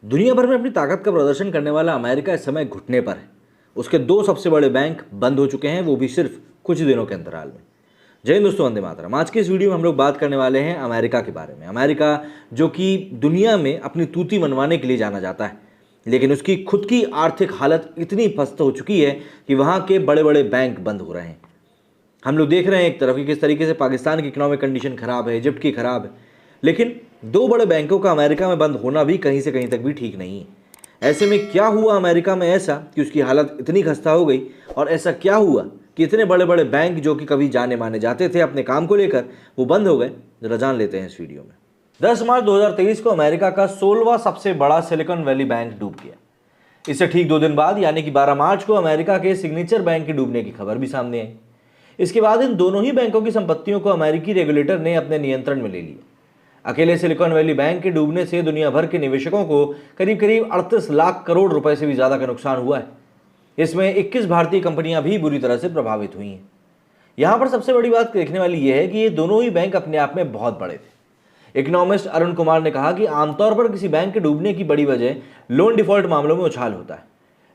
दुनिया भर में अपनी ताकत का प्रदर्शन करने वाला अमेरिका इस समय घुटने पर है। उसके दो सबसे बड़े बैंक बंद हो चुके हैं, वो भी सिर्फ कुछ दिनों के अंतराल में। जय हिंद दोस्तों, वंदे मातरम। आज के इस वीडियो में हम लोग बात करने वाले हैं अमेरिका के बारे में। अमेरिका जो कि दुनिया में अपनी तूती मनवाने के लिए जाना जाता है, लेकिन उसकी खुद की आर्थिक हालत इतनी पस्त हो चुकी है कि वहाँ के बड़े बड़े बैंक बंद हो रहे हैं। हम लोग देख रहे हैं एक तरफ कि किस तरीके से पाकिस्तान की इकोनॉमिक कंडीशन खराब है, इजिप्ट की खराब है, लेकिन दो बड़े बैंकों का अमेरिका में बंद होना भी कहीं से कहीं तक भी ठीक नहीं है। ऐसे में क्या हुआ अमेरिका में ऐसा कि उसकी हालत इतनी खस्ता हो गई, और ऐसा क्या हुआ कि इतने बड़े बड़े बैंक जो कि कभी जाने माने जाते थे अपने काम को लेकर, वो बंद हो गए? जरा जान लेते हैं इस वीडियो में। 10 मार्च 2023 को अमेरिका का 16वां सबसे बड़ा सिलिकॉन वैली बैंक डूब गया। इससे ठीक 2 दिन बाद यानी कि 12 मार्च को अमेरिका के सिग्नेचर बैंक के डूबने की खबर भी सामने आई। इसके बाद इन दोनों ही बैंकों की संपत्तियों को अमेरिकी रेगुलेटर ने अपने नियंत्रण में ले लिया। अकेले सिलिकॉन वैली बैंक के डूबने से दुनिया भर के निवेशकों को करीब करीब 38 लाख करोड़ रुपए से भी ज्यादा का नुकसान हुआ है। इसमें 21 भारतीय कंपनियां भी बुरी तरह से प्रभावित हुई हैं। यहां पर सबसे बड़ी बात देखने वाली यह है कि ये दोनों ही बैंक अपने आप में बहुत बड़े थे। इकोनॉमिस्ट अरुण कुमार ने कहा कि आमतौर पर किसी बैंक के डूबने की बड़ी वजह लोन डिफॉल्ट मामलों में उछाल होता है,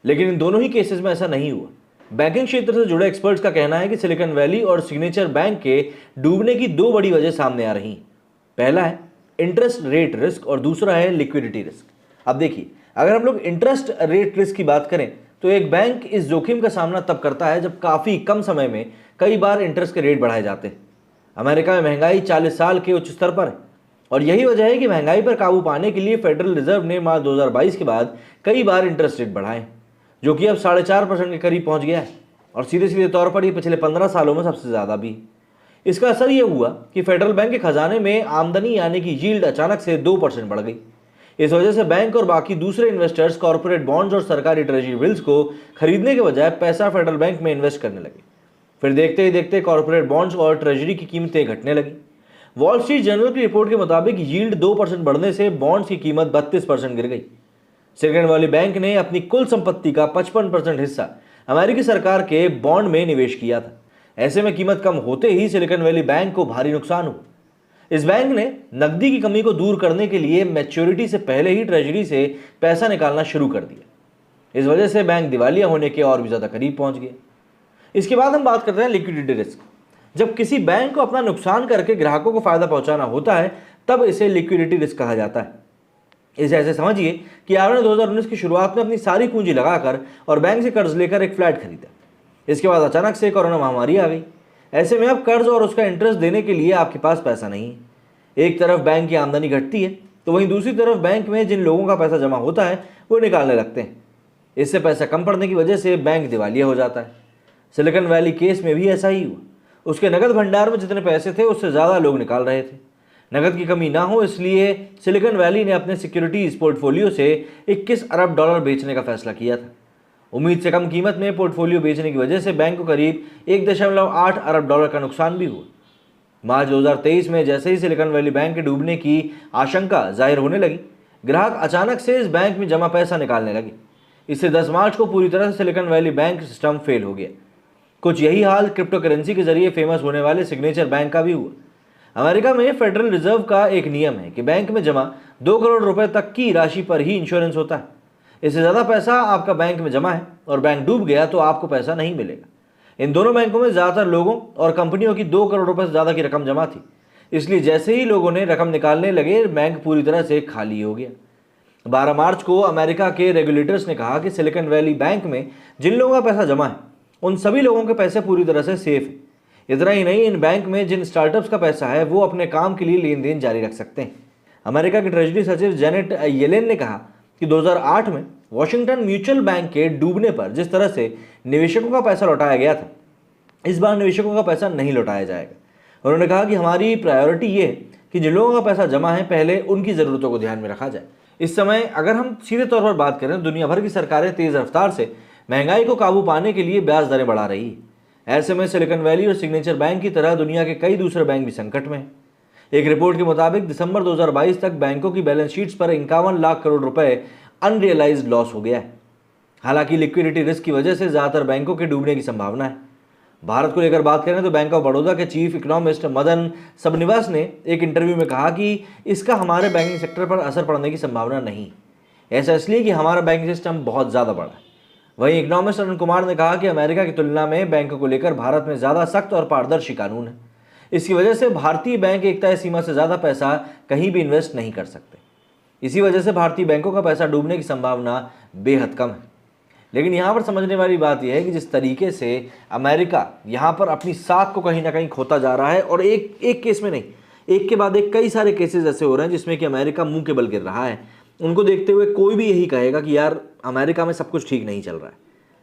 लेकिन इन दोनों ही केसेस में ऐसा नहीं हुआ। बैंकिंग क्षेत्र से जुड़े एक्सपर्ट्स का कहना है कि सिलिकॉन वैली और सिग्नेचर बैंक के डूबने की दो बड़ी वजह सामने आ रही हैं। पहला है इंटरेस्ट रेट रिस्क और दूसरा है लिक्विडिटी रिस्क। अब देखिए, अगर हम लोग इंटरेस्ट रेट रिस्क की बात करें तो एक बैंक इस जोखिम का सामना तब करता है जब काफ़ी कम समय में कई बार इंटरेस्ट के रेट बढ़ाए जाते हैं। अमेरिका में महंगाई 40 साल के उच्च स्तर पर है, और यही वजह है कि महंगाई पर काबू पाने के लिए फेडरल रिजर्व ने मार्च 2022 के बाद कई बार इंटरेस्ट रेट बढ़ाए, जो कि अब 4.5% के करीब पहुंच गया है, और सीधे सीधे तौर पर ये पिछले 15 सालों में सबसे ज़्यादा भी। इसका असर यह हुआ कि फेडरल बैंक के खजाने में आमदनी यानी कि यील्ड अचानक से 2% बढ़ गई। इस वजह से बैंक और बाकी दूसरे इन्वेस्टर्स कॉर्पोरेट बॉन्ड्स और सरकारी ट्रेजरी बिल्स को खरीदने के बजाय पैसा फेडरल बैंक में इन्वेस्ट करने लगे। फिर देखते ही देखते कॉर्पोरेट बॉन्ड्स और ट्रेजरी की कीमतें घटने लगी। वॉल स्ट्रीट जर्नल की रिपोर्ट के मुताबिक यील्ड 2% बढ़ने से बॉन्ड्स की कीमत 32% गिर गई। सिलिकॉन वैली बैंक ने अपनी कुल संपत्ति का 55% हिस्सा अमेरिकी सरकार के बॉन्ड में निवेश किया था। ऐसे में कीमत कम होते ही सिलिकॉन वैली बैंक को भारी नुकसान हुआ। इस बैंक ने नकदी की कमी को दूर करने के लिए मैच्योरिटी से पहले ही ट्रेजरी से पैसा निकालना शुरू कर दिया। इस वजह से बैंक दिवालिया होने के और भी ज़्यादा करीब पहुंच गया। इसके बाद हम बात करते हैं लिक्विडिटी रिस्क। जब किसी बैंक को अपना नुकसान करके ग्राहकों को फायदा पहुंचाना होता है, तब इसे लिक्विडिटी रिस्क कहा जाता है। इसे ऐसे समझिए कि आपने 2019 की शुरुआत में अपनी सारी पूंजी लगाकर और बैंक से कर्ज लेकर एक फ्लैट खरीदा। इसके बाद अचानक से कोरोना महामारी आ गई। ऐसे में अब कर्ज और उसका इंटरेस्ट देने के लिए आपके पास पैसा नहीं है। एक तरफ बैंक की आमदनी घटती है, तो वहीं दूसरी तरफ बैंक में जिन लोगों का पैसा जमा होता है वो निकालने लगते हैं। इससे पैसा कम पड़ने की वजह से बैंक दिवालिया हो जाता है। सिलिकॉन वैली केस में भी ऐसा ही हुआ। उसके नकद भंडार में जितने पैसे थे उससे ज़्यादा लोग निकाल रहे थे। नकद की कमी ना हो इसलिए सिलिकॉन वैली ने अपने सिक्योरिटीज पोर्टफोलियो से 21 अरब डॉलर बेचने का फैसला किया था। उम्मीद से कम कीमत में पोर्टफोलियो बेचने की वजह से बैंक को करीब 1.8 अरब डॉलर का नुकसान भी हुआ। मार्च 2023 में जैसे ही सिलिकॉन वैली बैंक के डूबने की आशंका जाहिर होने लगी, ग्राहक अचानक से इस बैंक में जमा पैसा निकालने लगे। इससे 10 मार्च को पूरी तरह से silicon valley bank system fail हो गया। कुछ यही हाल क्रिप्टो करेंसी के जरिए फेमस होने वाले सिग्नेचर बैंक का भी हुआ। अमेरिका में फेडरल रिजर्व का एक नियम है कि बैंक में जमा 2 करोड़ रुपए तक की राशि पर ही इंश्योरेंस होता है। इससे ज़्यादा पैसा आपका बैंक में जमा है और बैंक डूब गया तो आपको पैसा नहीं मिलेगा। इन दोनों बैंकों में ज़्यादातर लोगों और कंपनियों की 2 करोड़ रुपए से ज़्यादा की रकम जमा थी, इसलिए जैसे ही लोगों ने रकम निकालने लगे, बैंक पूरी तरह से खाली हो गया। 12 मार्च को अमेरिका के रेगुलेटर्स ने कहा कि सिलिकॉन वैली बैंक में जिन लोगों का पैसा जमा है उन सभी लोगों के पैसे पूरी तरह से सेफ है। इतना ही नहीं, इन बैंक में जिन स्टार्टअप्स का पैसा है वो अपने काम के लिए लेन देन जारी रख सकते हैं। अमेरिका के ट्रेजरी सचिव जेनेट येलेन ने कहा कि 2008 में वॉशिंगटन म्यूचुअल बैंक के डूबने पर जिस तरह से निवेशकों का पैसा लौटाया गया था, इस बार निवेशकों का पैसा नहीं लौटाया जाएगा। उन्होंने कहा कि हमारी प्रायोरिटी ये है कि जिन लोगों का पैसा जमा है पहले उनकी ज़रूरतों को ध्यान में रखा जाए। इस समय अगर हम सीधे तौर पर बात करें, दुनिया भर की सरकारें तेज़ रफ्तार से महंगाई को काबू पाने के लिए ब्याज दरें बढ़ा रही है। ऐसे में सिलिकॉन वैली और सिग्नेचर बैंक की तरह दुनिया के कई दूसरे बैंक भी संकट में हैं। एक रिपोर्ट के मुताबिक दिसंबर 2022 तक बैंकों की बैलेंस शीट्स पर 51 लाख करोड़ रुपए अनरियलाइज्ड लॉस हो गया है। हालांकि लिक्विडिटी रिस्क की वजह से ज़्यादातर बैंकों के डूबने की संभावना है। भारत को लेकर बात करें तो बैंक ऑफ बड़ौदा के चीफ इकोनॉमिस्ट मदन सबनिवास ने एक इंटरव्यू में कहा कि इसका हमारे बैंकिंग सेक्टर पर असर पड़ने की संभावना नहीं। ऐसा इसलिए कि हमारा बैंक सिस्टम बहुत ज़्यादा बड़ा है। वहीं इकोनॉमिस्ट अरुण कुमार ने कहा कि अमेरिका की तुलना में बैंकों को लेकर भारत में ज़्यादा सख्त और पारदर्शी कानून है। इसकी वजह से भारतीय बैंक एक तय सीमा से ज़्यादा पैसा कहीं भी इन्वेस्ट नहीं कर सकते। इसी वजह से भारतीय बैंकों का पैसा डूबने की संभावना बेहद कम है। लेकिन यहाँ पर समझने वाली बात यह है कि जिस तरीके से अमेरिका यहाँ पर अपनी साख को कहीं ना कहीं खोता जा रहा है, और एक केस में नहीं, एक के बाद एक कई सारे केसेस ऐसे हो रहे हैं जिसमें कि अमेरिका मुंह के बल गिर रहा है। उनको देखते हुए कोई भी यही कहेगा कि यार अमेरिका में सब कुछ ठीक नहीं चल रहा है।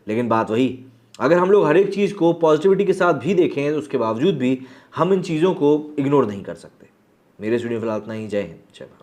लेकिन बात वही, अगर हम लोग हर एक चीज़ को पॉजिटिविटी के साथ भी देखें तो उसके बावजूद भी हम इन चीज़ों को इग्नोर नहीं कर सकते। मेरे स्टूडियो फिलहाल इतना ही। जय हिंद, जय भारत।